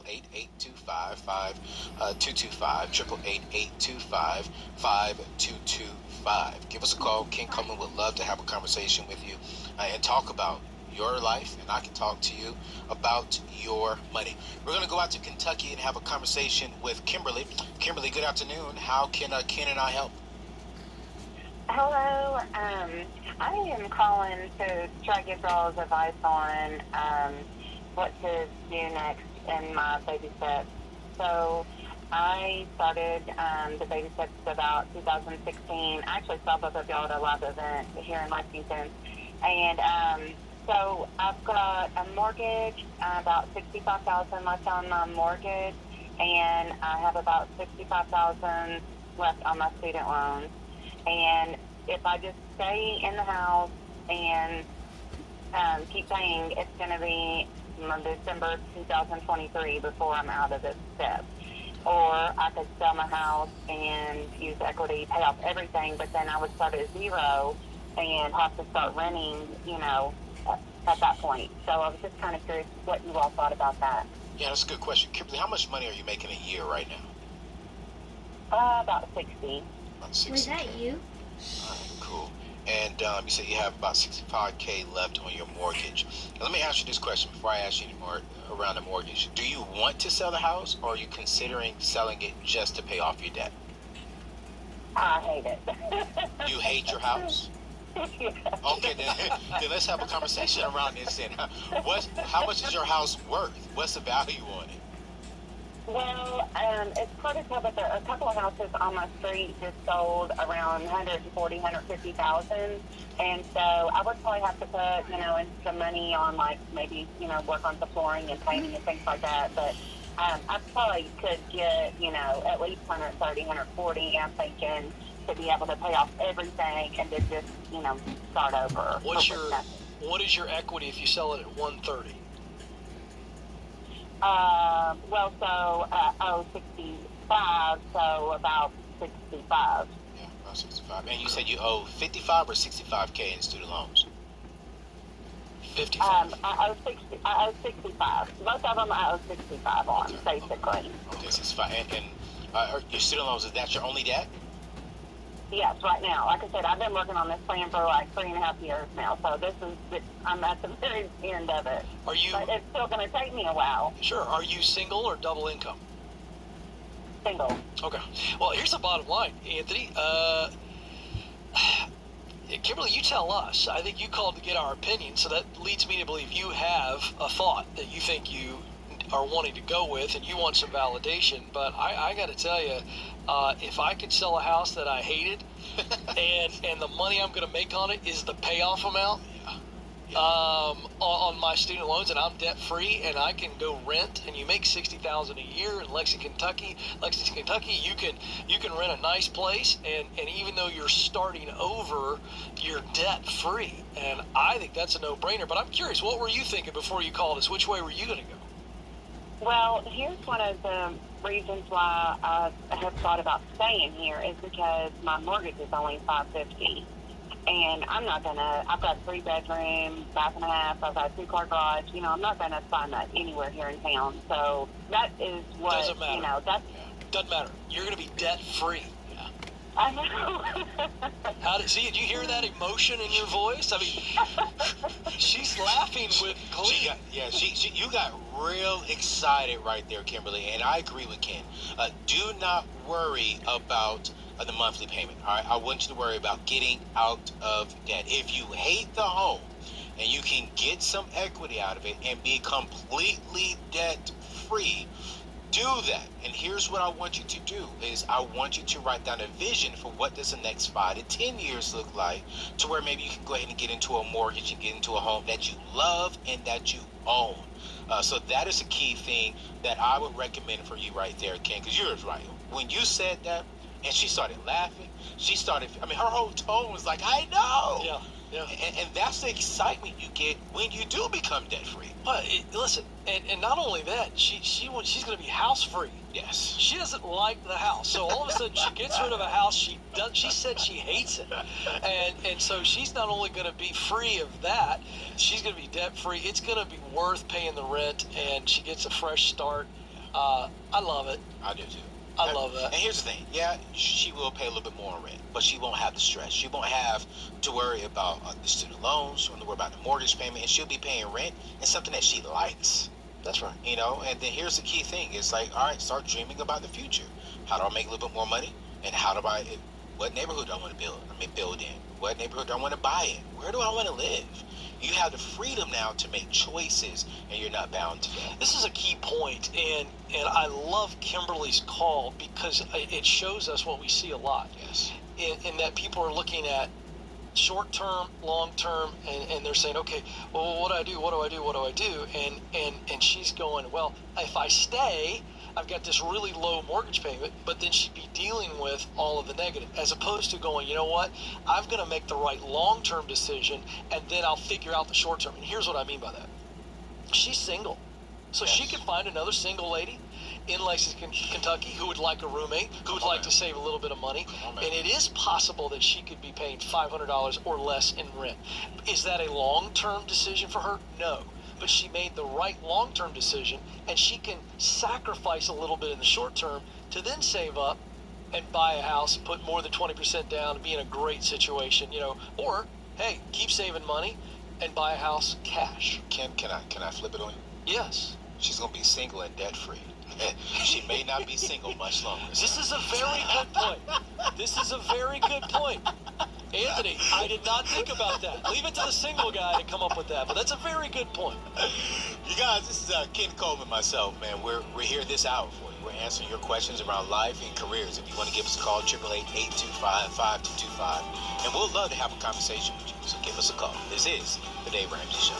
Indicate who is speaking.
Speaker 1: 888-825-5225, 888-825-5225. Give us a call. Ken Coleman would love to have a conversation with you and talk about your life, and I can talk to you about your money. We're going to go out to Kentucky and have a conversation with Kimberly. Kimberly, good afternoon. How can Ken and I help?
Speaker 2: Hello. I am calling to try to get y'all's advice on what to do next in my baby steps. So I started the baby steps about 2016. I actually saw both of y'all at a live event here in Lexington. And so I've got a mortgage, about $65,000 left on my mortgage, and I have about $65,000 left on my student loans. And if I just stay in the house and keep paying, it's going to be December 2023 before I'm out of this step. Or I could sell my house and use equity, pay off everything, but then I would start at zero and have to start renting, at that point. So I was just kind of curious what you all thought about that.
Speaker 1: Yeah, that's a good question. Kimberly, how much money are you making a year right now?
Speaker 2: About 60.
Speaker 1: About 60.
Speaker 3: Was that you?
Speaker 1: All right, cool. And you said you have about $65K left on your mortgage. Now, let me ask you this question before I ask you any more around the mortgage. Do you want to sell the house, or are you considering selling it just to pay off your debt?
Speaker 2: I hate it.
Speaker 1: You hate your house?
Speaker 2: Yeah.
Speaker 1: Okay, then let's have a conversation around this then. How much is your house worth? What's the value on it?
Speaker 2: Well, it's hard to tell, but there are a couple of houses on my street just sold around $140,000, $150,000, and so I would probably have to put, in some money on maybe work on the flooring and painting and things like that. But I probably could get at least 130, 140. I'm thinking to be able to pay off everything and then just start over.
Speaker 4: What is your equity if you sell it at 130?
Speaker 2: So I owe 65, so about 65.
Speaker 1: Yeah, about 65. And you said you owe 55 or 65K in student loans?
Speaker 4: 55.
Speaker 2: I owe 65. Both of them I owe 65 on, basically.
Speaker 1: Okay, 65. And your student loans, is that your only debt?
Speaker 2: Yes, right now. Like I said, I've been working on this plan for 3.5 years now, so I'm at the very end of it.
Speaker 4: Are you?
Speaker 2: But it's still going to take me a while.
Speaker 4: Sure. Are you single or double income?
Speaker 2: Single.
Speaker 4: Okay. Well, here's the bottom line, Anthony. Kimberly, you tell us. I think you called to get our opinion, so that leads me to believe you have a thought that you think you are wanting to go with, and you want some validation. But I got to tell you, if I could sell a house that I hated, and the money I'm going to make on it is the payoff amount on my student loans, and I'm debt free, and I can go rent, and you make $60,000 a year in Lexington, Kentucky, you can rent a nice place, and even though you're starting over, you're debt free, and I think that's a no-brainer. But I'm curious, what were you thinking before you called us? Which way were you going to go?
Speaker 2: Well, here's one of the reasons why I have thought about staying here is because my mortgage is only $550, and I'm not gonna. I've got 3-bedroom, bath and a half. I've got a 2-car garage. I'm not gonna find that anywhere here in town. So that is what
Speaker 4: Doesn't matter.
Speaker 2: That's
Speaker 4: Doesn't matter. You're going to be debt free.
Speaker 2: I know.
Speaker 4: Did you hear that emotion in your voice? I mean, she's laughing with glee.
Speaker 1: You got real excited right there, Kimberly, and I agree with Ken. Do not worry about the monthly payment. All right, I want you to worry about getting out of debt. If you hate the home and you can get some equity out of it and be completely debt free, do that. And here's what I want you to do is I want you to write down a vision for what does the next 5 to 10 years look like, to where maybe you can go ahead and get into a mortgage and get into a home that you love and that you own. So that is a key thing that I would recommend for you right there, Ken, because you're right. When you said that and she started laughing, her whole tone was like, I know.
Speaker 4: Yeah.
Speaker 1: And that's the excitement you get when you do become debt free.
Speaker 4: Well, listen, and not only that, she's going to be house free.
Speaker 1: Yes.
Speaker 4: She doesn't like the house, so all of a sudden she gets rid of a house she said she hates it, and so she's not only going to be free of that, she's going to be debt free. It's going to be worth paying the rent, and she gets a fresh start. I love it.
Speaker 1: I do too.
Speaker 4: I love that.
Speaker 1: And here's the thing. Yeah, she will pay a little bit more in rent, but she won't have the stress. She won't have to worry about the student loans. She won't worry about the mortgage payment, and she'll be paying rent and something that she likes.
Speaker 4: That's right.
Speaker 1: You know, and then here's the key thing. It's like, all right, start dreaming about the future. How do I make a little bit more money? And how do I, what neighborhood do I want to build in? What neighborhood do I want to buy in? Where do I want to live? You have the freedom now to make choices, and you're not bound to that.
Speaker 4: This is a key point, and I love Kimberly's call because it shows us what we see a lot.
Speaker 1: Yes.
Speaker 4: In that people are looking at short term, long term, and they're saying, okay, well, what do I do? What do I do? What do I do? And she's going, well, if I stay, I've got this really low mortgage payment, but then she'd be dealing with all of the negative, as opposed to going, you know what, I'm going to make the right long-term decision, and then I'll figure out the short-term. And here's what I mean by that. She's single, so
Speaker 1: Yes.
Speaker 4: she can find another single lady in Lexington, Kentucky, who would like a roommate, who would like to save a little bit of money, and it is possible that she could be paying $500 or less in rent. Is that a long-term decision for her? No. But she made the right long-term decision, and she can sacrifice a little bit in the short term to then save up and buy a house, put more than 20% down, and be in a great situation, you know. Or, hey, keep saving money and buy a house cash.
Speaker 1: Can I flip it on you?
Speaker 4: Yes.
Speaker 1: She's gonna be single and debt free. She may not be single much longer.
Speaker 4: This is a very good point. This is a very good point. Anthony, I did not think about that. Leave it to the single guy to come up with that, but that's a very good point.
Speaker 1: You guys, this is Ken Coleman, myself, man. We're here this hour for you. We're answering your questions around life and careers. If you want to give us a call, 888-825-5225. And we'll love to have a conversation with you, so give us a call. This is the Dave Ramsey Show.